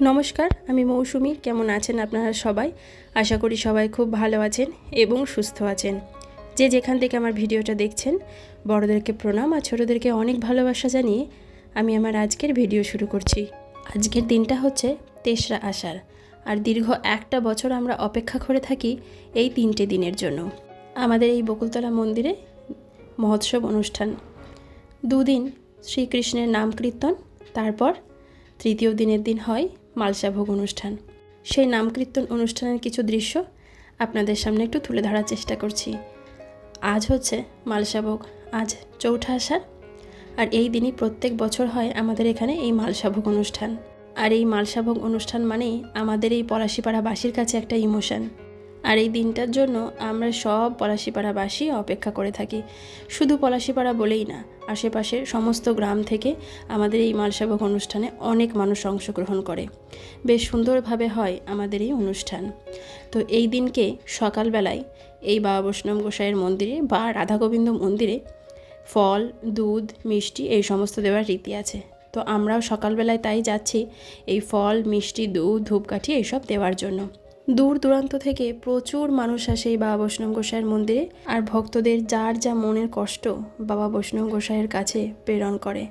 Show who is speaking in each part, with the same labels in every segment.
Speaker 1: নমস্কার, আমি মৌসুমি। কেমন আছেন আপনারা সবাই? আশা করি সবাই খুব ভালো আছেন এবং সুস্থ আছেন। যে যেখান থেকে আমার ভিডিওটা দেখছেন, বড়দেরকে প্রণাম আর ছোটোদেরকে অনেক ভালোবাসা জানিয়ে আমি আমার আজকের ভিডিও শুরু করছি। আজকের দিনটা হচ্ছে ৩রা আষাঢ়, আর দীর্ঘ একটা বছর আমরা অপেক্ষা করে থাকি এই 3টে দিনের জন্য। আমাদের এই বকুলতলা মন্দিরে মহোৎসব অনুষ্ঠান, 2 দিন শ্রীকৃষ্ণের নাম কীর্তন, তারপর তৃতীয় দিনের দিন হয় মালসাভোগ অনুষ্ঠান। সেই নাম কীর্তন অনুষ্ঠানের কিছু দৃশ্য আপনাদের সামনে একটু তুলে ধরার চেষ্টা করছি। আজ হচ্ছে মালসাভোগ, আজ ৪ঠা আষাঢ়, আর এই দিনই প্রত্যেক বছর হয় আমাদের এখানে এই মালসাভোগ অনুষ্ঠান। আর এই মালসাভোগ অনুষ্ঠান মানেই আমাদের এই পলাশিপাড়াবাসীর কাছে একটা ইমোশন। আর এই দিনটার জন্য আমরা সব পলাশিপাড়াবাসী অপেক্ষা করে থাকি। শুধু পলাশিপাড়া বলেই না, আশেপাশের সমস্ত গ্রাম থেকে আমাদের এই মালসাভোগ অনুষ্ঠানে অনেক মানুষ অংশগ্রহণ করে। বেশ সুন্দরভাবে হয় আমাদের এই অনুষ্ঠান। তো এই দিনকে সকালবেলায় এই বাবা বৈষ্ণব গোসাইয়ের মন্দিরে বা রাধা গোবিন্দ মন্দিরে ফল, দুধ, মিষ্টি এই সমস্ত দেওয়ার রীতি আছে। তো আমরাও সকালবেলায় তাই যাচ্ছি এই ফল, মিষ্টি, দুধ, ধূপকাঠি এইসব দেওয়ার জন্য। দূর দূরান্ত থেকে প্রচুর মানুষ আসে এই বাবা বৈষ্ণব গোসাইয়ের মন্দিরে, আর ভক্তদের যার যা মনের কষ্ট বাবা বৈষ্ণব গোসাইয়ের কাছে প্রেরণ করে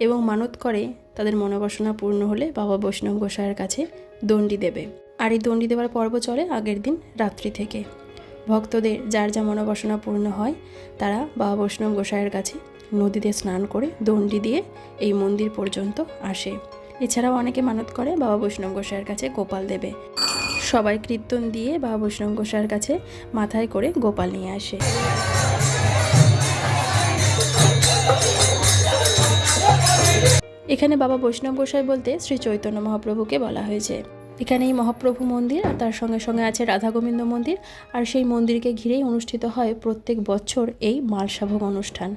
Speaker 1: এবং মানত করে তাদের মনোবাসনা পূর্ণ হলে বাবা বৈষ্ণব গোসাইয়ের কাছে দণ্ডি দেবে। আর এই দণ্ডি দেওয়ার পর্ব চলে আগের দিন রাত্রি থেকে। ভক্তদের যার যা মনোবাসনা পূর্ণ হয় তারা বাবা বৈষ্ণব গোসাইয়ের কাছে নদীতে স্নান করে দণ্ডি দিয়ে এই মন্দির পর্যন্ত আসে। এছাড়াও অনেকে মানত করে বাবা বৈষ্ণব গোসাইয়ের কাছে গোপাল দেবে। সবাই কীর্তন দিয়ে বাবা বৈষ্ণব গোসাইয়ের কাছে মাথায় করে গোপাল নিয়ে আসে। এখানে বাবা বৈষ্ণব গোসাই বলতে শ্রী চৈতন্য মহাপ্রভুকে বলা হয়েছে। এখানে এই মহাপ্রভু মন্দির আর তার সঙ্গে সঙ্গে আছে রাধা গোবিন্দ মন্দির, আর সেই মন্দিরকে ঘিরেই অনুষ্ঠিত হয় প্রত্যেক বছর এই মালসাভোগ অনুষ্ঠান।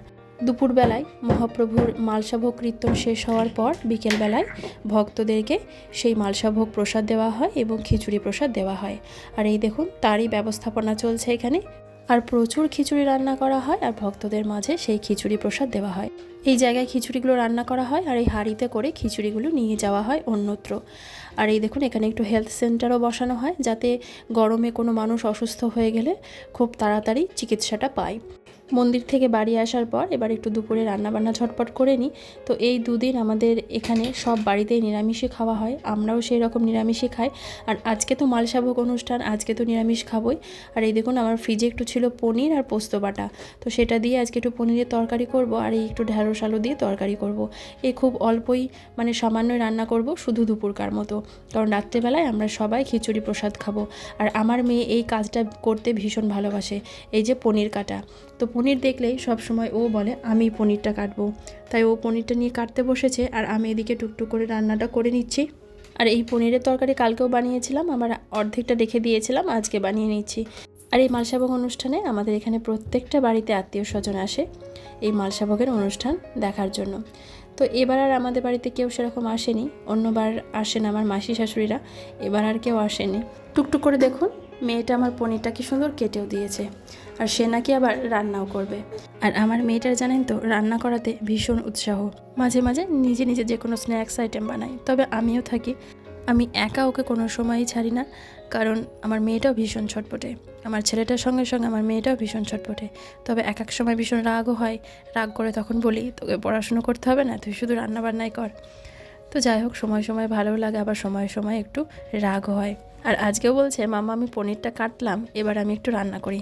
Speaker 1: দুপুরবেলায় মহাপ্রভুর মালসাভোগ কীর্তন শেষ হওয়ার পর বিকেলবেলায় ভক্তদেরকে সেই মালসাভোগ প্রসাদ দেওয়া হয় এবং খিচুড়ি প্রসাদ দেওয়া হয়। আর এই দেখুন তারই ব্যবস্থাপনা চলছে এখানে। আর প্রচুর খিচুড়ি রান্না করা হয় আর ভক্তদের মাঝে সেই খিচুড়ি প্রসাদ দেওয়া হয়। এই জায়গায় খিচুড়িগুলো রান্না করা হয় আর এই হাঁড়িতে করে খিচুড়িগুলো নিয়ে যাওয়া হয় অন্যত্র। আর এই দেখুন এখানে একটু হেলথ সেন্টারও বসানো হয়, যাতে গরমে কোনো মানুষ অসুস্থ হয়ে গেলে খুব তাড়াতাড়ি চিকিৎসাটা পায়। মন্দির থেকে বাড়ি আসার পর এবার একটু দুপুরে রান্নাবান্না ঝটপট করে নিই। তো এই 2 দিন আমাদের এখানে সব বাড়িতেই নিরামিষই খাওয়া হয়, আমরাও সেই রকম নিরামিষই খাই। আর আজকে তো মালসাভোগ অনুষ্ঠান, আজকে তো নিরামিষ খাবই। আর এই দেখুন আমার ফ্রিজে একটু ছিল পনির আর পোস্ত বাটা, তো সেটা দিয়ে আজকে একটু পনিরের তরকারি করব আর এই একটু ঢ্যাঁড়স আলু দিয়ে তরকারি করব। এই খুব অল্পই সামান্যই রান্না করব, শুধু দুপুরকার মতো, কারণ রাত্রেবেলায় আমরা সবাই খিচুড়ি প্রসাদ খাবো। আর আমার মেয়ে এই কাজটা করতে ভীষণ ভালোবাসে, এই যে পনির কাটা। তো পনির দেখলেই সবসময় ও বলে আমি পনিরটা কাটবো, তাই ও পনিরটা নিয়ে কাটতে বসেছে আর আমি এদিকে টুকটুক করে রান্নাটা করে নিচ্ছি। আর এই পনিরের তরকারি কালকেও বানিয়েছিলাম, আমার অর্ধেকটা রেখে দিয়েছিলাম, আজকে বানিয়ে নিচ্ছি। আর এই মালসাভোগ অনুষ্ঠানে আমাদের এখানে প্রত্যেকটা বাড়িতে আত্মীয় স্বজন আসে এই মালসাভোগের অনুষ্ঠান দেখার জন্য। তো এবার আর আমাদের বাড়িতে কেউ সেরকম আসেনি, অন্যবার আসেন আমার মাসি শাশুড়িরা, এবার আর কেউ আসেনি। টুকটুক করে দেখুন মেয়েটা আমার পনিরটা কি সুন্দর কেটেও দিয়েছে, আর সে নাকি আবার রান্নাও করবে। আর আমার মেয়েটার জানেন তো রান্না করাতে ভীষণ উৎসাহ, মাঝে মাঝে নিজে নিজে যে কোনো স্ন্যাক্স আইটেম বানাই। তবে আমিও থাকি, আমি একা ওকে কোনো সময়ই ছাড়ি না, কারণ আমার মেয়েটাও ভীষণ ছটপটে। আমার ছেলেটার সঙ্গে সঙ্গে আমার মেয়েটাও ভীষণ ছটপটে। তবে এক এক সময় ভীষণ রাগও হয়, রাগ করে তখন বলি তোকে পড়াশুনো করতে হবে না, তুই শুধু রান্নাবান্নাই কর। তো যাই হোক, সময় সময় ভালোও লাগে, আবার সময় সময় একটু রাগও হয়। আর আজকেও বলছে মামা আমি পনিরটা কাটলাম, এবার আমি একটু রান্না করি।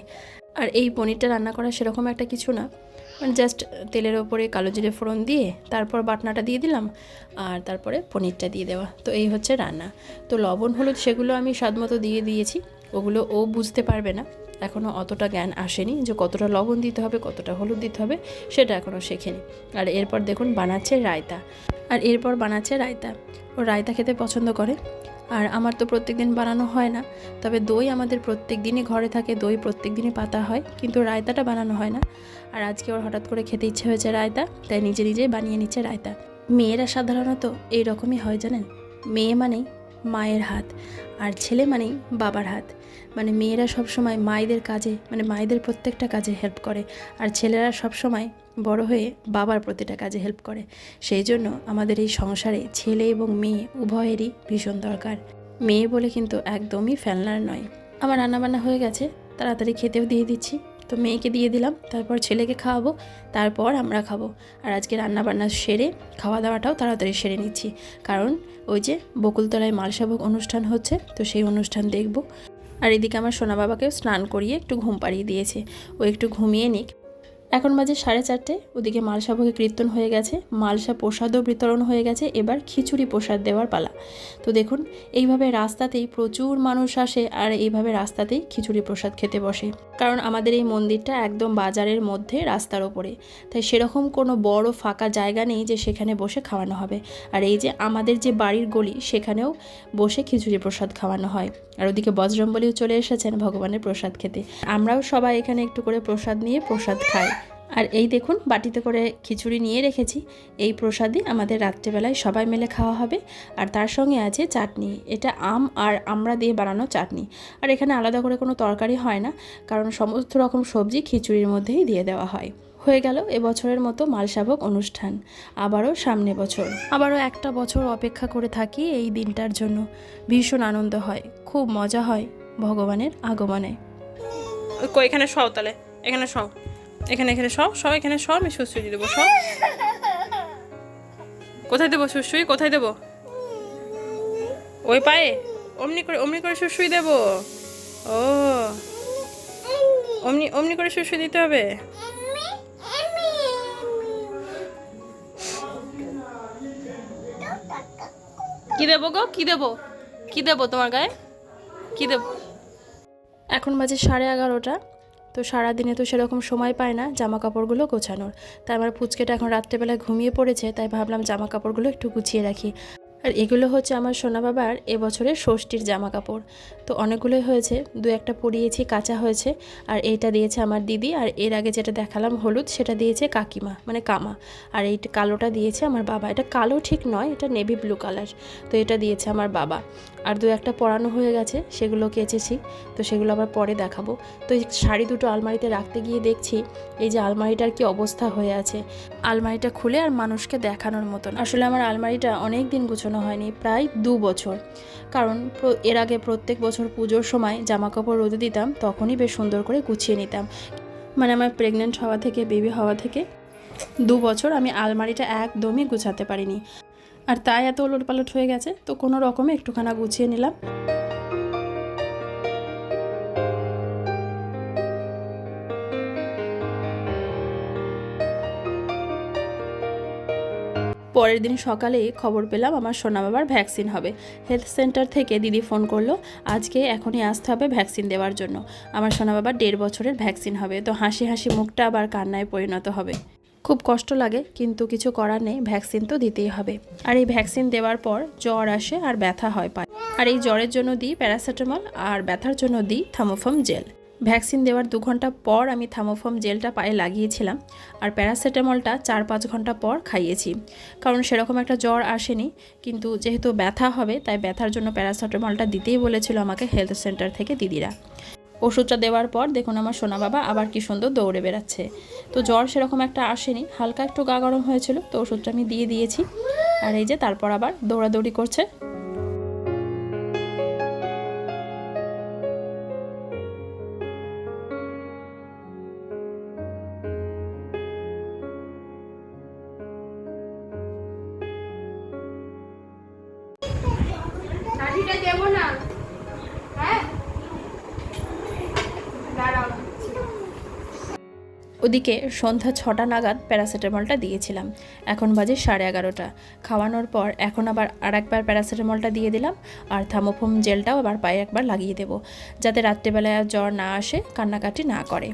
Speaker 1: আর এই পনিরটা রান্না করা সেরকম একটা কিছু না, জাস্ট তেলের ওপরে কালো জিরে ফোড়ন দিয়ে তারপর বাটনাটা দিয়ে দিলাম আর তারপরে পনিরটা দিয়ে দেওয়া, তো এই হচ্ছে রান্না। তো লবণ হলুদ সেগুলো আমি স্বাদমতো দিয়ে দিয়েছি, ওগুলো ও বুঝতে পারবে না, এখনও অতটা জ্ঞান আসেনি যে কতটা লবণ দিতে হবে কতটা হলুদ দিতে হবে, সেটা এখনও শেখেনি। আর এরপর দেখুন বানাচ্ছে রায়তা। ও রায়তা খেতে পছন্দ করে। আর আমার তো প্রত্যেক দিন বানানো হয় না, তবে দই আমাদের প্রত্যেক দিনই ঘরে থাকে, দই প্রত্যেক দিনই পাতা হয়, কিন্তু রায়তাটা বানানো হয় না। আর আজকে ওর হঠাৎ করে খেতে ইচ্ছে হয়েছে রায়তা, তাই নিজে নিজেই বানিয়ে নিচ্ছে রায়তা। মেয়েরা সাধারণত এই রকমই হয় জানেন, মেয়ে মানেই মায়ের হাত, আর ছেলে মানেই বাবার হাত। মানে মেয়েরা সব সময় মায়েদের কাজে, মানে মায়েদের প্রত্যেকটা কাজে হেল্প করে, আর ছেলেরা সব সময় বড় হয়ে বাবার প্রতিটা কাজে হেল্প করে। সেই জন্য আমাদের এই সংসারে ছেলে এবং মেয়ে উভয়েরই ভীষণ দরকার। মেয়ে বলে কিন্তু একদমই ফেলনার নয়। আমার রান্নাবান্না হয়ে গেছে, তাড়াতাড়ি খেতেও দিয়ে দিচ্ছি। তো মেয়েকে দিয়ে দিলাম, তারপর ছেলেকে খাওয়াবো, তারপর আমরা খাবো। আর আজকে রান্নাবান্না সেরে খাওয়া দাওয়াটাও তাড়াতাড়ি সেরে নিচ্ছি, কারণ ওই যে বকুলতলায় মালসাভোগ অনুষ্ঠান হচ্ছে, তো সেই অনুষ্ঠান দেখব। আর এদিকে আমার সোনা বাবাকেও স্নান করিয়ে একটু ঘুম পাড়িয়ে দিয়েছে, ও একটু ঘুমিয়ে নিক। এখন বাজে 4:30। ওদিকে মালসাভোগে কীর্তন হয়ে গেছে, মালসা প্রসাদও বিতরণ হয়ে গেছে, এবার খিচুড়ি প্রসাদ দেওয়ার পালা। তো দেখুন, এইভাবে রাস্তাতেই প্রচুর মানুষ আসে, আর এইভাবে রাস্তাতেই খিচুড়ি প্রসাদ খেতে বসে। কারণ আমাদের এই মন্দিরটা একদম বাজারের মধ্যে, রাস্তার ওপরে, তাই সেরকম কোনো বড় ফাঁকা জায়গা নেই যে সেখানে বসে খাওয়ানো হবে। আর এই যে আমাদের যে বাড়ির গলি, সেখানেও বসে খিচুড়ি প্রসাদ খাওয়ানো হয়। আর ওদিকে বজরংবলীও চলে এসেছেন ভগবানের প্রসাদ খেতে। আমরাও সবাই এখানে একটু করে প্রসাদ নিয়ে প্রসাদ খাই। আর এই দেখুন, বাটিতে করে খিচুড়ি নিয়ে রেখেছি, এই প্রসাদই আমাদের রাত্রেবেলায় সবাই মিলে খাওয়া হবে। আর তার সঙ্গে আছে চাটনি, এটা আম আর আমড়া দিয়ে বানানো চাটনি। আর এখানে আলাদা করে কোনো তরকারি হয় না, কারণ সমস্ত রকম সবজি খিচুড়ির মধ্যেই দিয়ে দেওয়া হয়। হয়ে গেল এবছরের মতো মালসাভোগ অনুষ্ঠান। আবারও সামনে বছর, আবারও একটা বছর অপেক্ষা করে থাকি এই দিনটার জন্য। ভীষণ আনন্দ হয়, খুব মজা হয় ভগবানের আগমনে।
Speaker 2: এখানে সব, তাহলে এখানে সব, এখানে সব এখানে সব, আমি সুশ্রী দেবো সব। কোথায় দেবো সুশ্রী, কোথায় দেবো? ওই পায়ে অমনি করে সুশ্রী দেবো। ও অমনি করে সুশ্রী দিতে হবে। কি দেবো গো, কি দেবো তোমার গায়ে, কি দেবো?
Speaker 1: এখন বাজে 11:30। তো সারাদিনে তো সেরকম সময় পায় না জামা কাপড়গুলো গোছানোর। তাই আমার পুচকেটা এখন রাত্রেবেলায় ঘুমিয়ে পড়েছে, তাই ভাবলাম জামা কাপড়গুলো একটু গুছিয়ে রাখি। আর এগুলো হচ্ছে আমার সোনা বাবার এবছরের ষষ্ঠীর জামা কাপড়। তো অনেকগুলোই হয়েছে, 2-1টা পরিয়েছি, কাঁচা হয়েছে। আর এইটা দিয়েছে আমার দিদি, আর এর আগে যেটা দেখালাম হলুদ, সেটা দিয়েছে কাকিমা, মানে কামা। আর এই কালোটা দিয়েছে আমার বাবা। এটা কালো ঠিক নয়, এটা নেভি ব্লু কালার। তো এটা দিয়েছে আমার বাবা। আর 2-1টা পরানো হয়ে গেছে, সেগুলো কেচেছি, তো সেগুলো আবার পরে দেখাবো। তো এই শাড়ি দুটো আলমারিতে রাখতে গিয়ে দেখছি এই যে আলমারিটার কি অবস্থা হয়ে আছে। আলমারিটা খুলে আর মানুষকে দেখানোর মতন। আসলে আমার আলমারিটা অনেক দিন গুছানো হয়নি, প্রায় 2 বছর। কারণ এর আগে প্রত্যেক বছর পুজোর সময় জামা কাপড় রোদে দিতাম, তখনই বেশ সুন্দর করে গুছিয়ে নিতাম। মানে আমার প্রেগনেন্ট হওয়া থেকে, বেবি হওয়া থেকে 2 বছর আমি আলমারিটা একদমই গুছাতে পারিনি। আর তাই এত ওলটপালট হয়ে গেছে, তো কোনো রকমে একটুখানা গুছিয়ে নিলাম। পরের দিন সকালেই খবর পেলাম আমার সোনা বাবার ভ্যাকসিন হবে। হেলথ সেন্টার থেকে দিদি ফোন করলো, আজকে এখনই আসতে হবে ভ্যাকসিন দেওয়ার জন্য। আমার সোনা বাবার 1.5 বছরের ভ্যাকসিন হবে। তো হাসি হাসি মুখটা আবার কান্নায় পরিণত হবে। খুব কষ্ট লাগে, কিন্তু কিছু করার নেই, ভ্যাকসিন তো দিতেই হবে। আর এই ভ্যাকসিন দেওয়ার পর জ্বর আসে আর ব্যথা হয় পায়ে। আর এই জ্বরের জন্য দিই প্যারাসিটামল, আর ব্যথার জন্য দিই থামোফর্ম জেল। ভ্যাকসিন দেওয়ার 2 ঘন্টা পর আমি থামোফর্ম জেলটা পায়ে লাগিয়েছিলাম, আর প্যারাসিটামলটা 4-5 ঘন্টা পর খাইয়েছি। কারণ সেরকম একটা জ্বর আসেনি, কিন্তু যেহেতু ব্যথা হবে, তাই ব্যথার জন্য প্যারাসিটামলটা দিতেই বলেছিল আমাকে হেলথ সেন্টার থেকে দিদিরা। ওষুধটা দেওয়ার পর দেখুন আমার সোনা বাবা আবার কি সুন্দর দৌড়ে বেড়াচ্ছে। তো জ্বর সেরকম একটা আসেনি, হালকা একটু গা গরম হয়েছিল, তো ওষুধটা আমি দিয়ে দিয়েছি। আর এই যে তারপর আবার দৌড়াদৌড়ি করছে।
Speaker 2: দেবো না, হ্যাঁ দাঁড়াও।
Speaker 1: ওদিকে সন্ধ্যা 6টা নাগাদ প্যারাসিটামলটা দিয়েছিলাম, এখন বাজে 11:30। খাওয়ানোর পর এখন আবার আরেকবার প্যারাসিটামলটা দিয়ে দিলাম, আর থামোফর্ম জেলটাও আবার পায়ে একবার লাগিয়ে দেবো, যাতে রাত্রেবেলায় আর জ্বর না আসে, কান্নাকাটি না করে।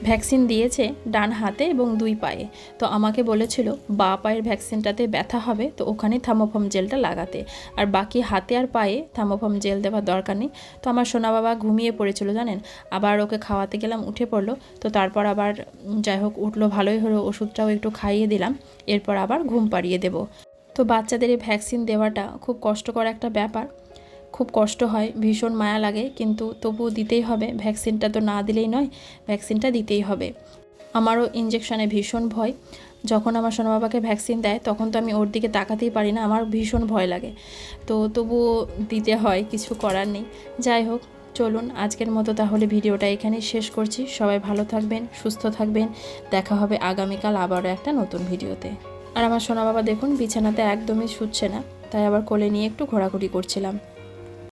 Speaker 1: ভ্যাকসিন দিয়েছে ডান হাতে এবং 2 পায়ে। তো আমাকে বলেছিল বাঁ পায়ের ভ্যাকসিনটাতে ব্যথা হবে, তো ওখানে থামোফর্ম জেলটা লাগাতে, আর বাকি হাতে আর পায়ে থামোফর্ম জেল দেওয়ার দরকার নেই। তো আমার সোনা বাবা ঘুমিয়ে পড়েছিল জানেন, আবার ওকে খাওয়াতে গেলাম, উঠে পড়লো। তো তারপর আবার যাই হোক উঠলো, ভালোই হলো, ওষুধটাও একটু খাইয়ে দিলাম, এরপর আবার ঘুম পাড়িয়ে দেব। তো বাচ্চাদের এই ভ্যাকসিন দেওয়াটা খুব কষ্টকর একটা ব্যাপার, খুব কষ্ট হয়, ভীষণ মায়া লাগে, কিন্তু তবুও দিতেই হবে। ভ্যাকসিনটা তো না দিলেই নয়, ভ্যাকসিনটা দিতেই হবে। আমারও ইঞ্জেকশানে ভীষণ ভয়। যখন আমার সোনা বাবাকে ভ্যাকসিন দেয় তখন তো আমি ওর দিকে তাকাতেই পারি না, আমার ভীষণ ভয় লাগে। তো তবুও দিতে হয়, কিছু করার নেই। যাই হোক, চলুন আজকের মতো তাহলে ভিডিওটা এখানেই শেষ করছি। সবাই ভালো থাকবেন, সুস্থ থাকবেন। দেখা হবে আগামীকাল আবারও একটা নতুন ভিডিওতে। আর আমার সোনা বাবা দেখুন বিছানাতে একদমই শুচ্ছে না, তাই আবার কোলে নিয়ে একটু ঘোরাঘুরি করছিলাম।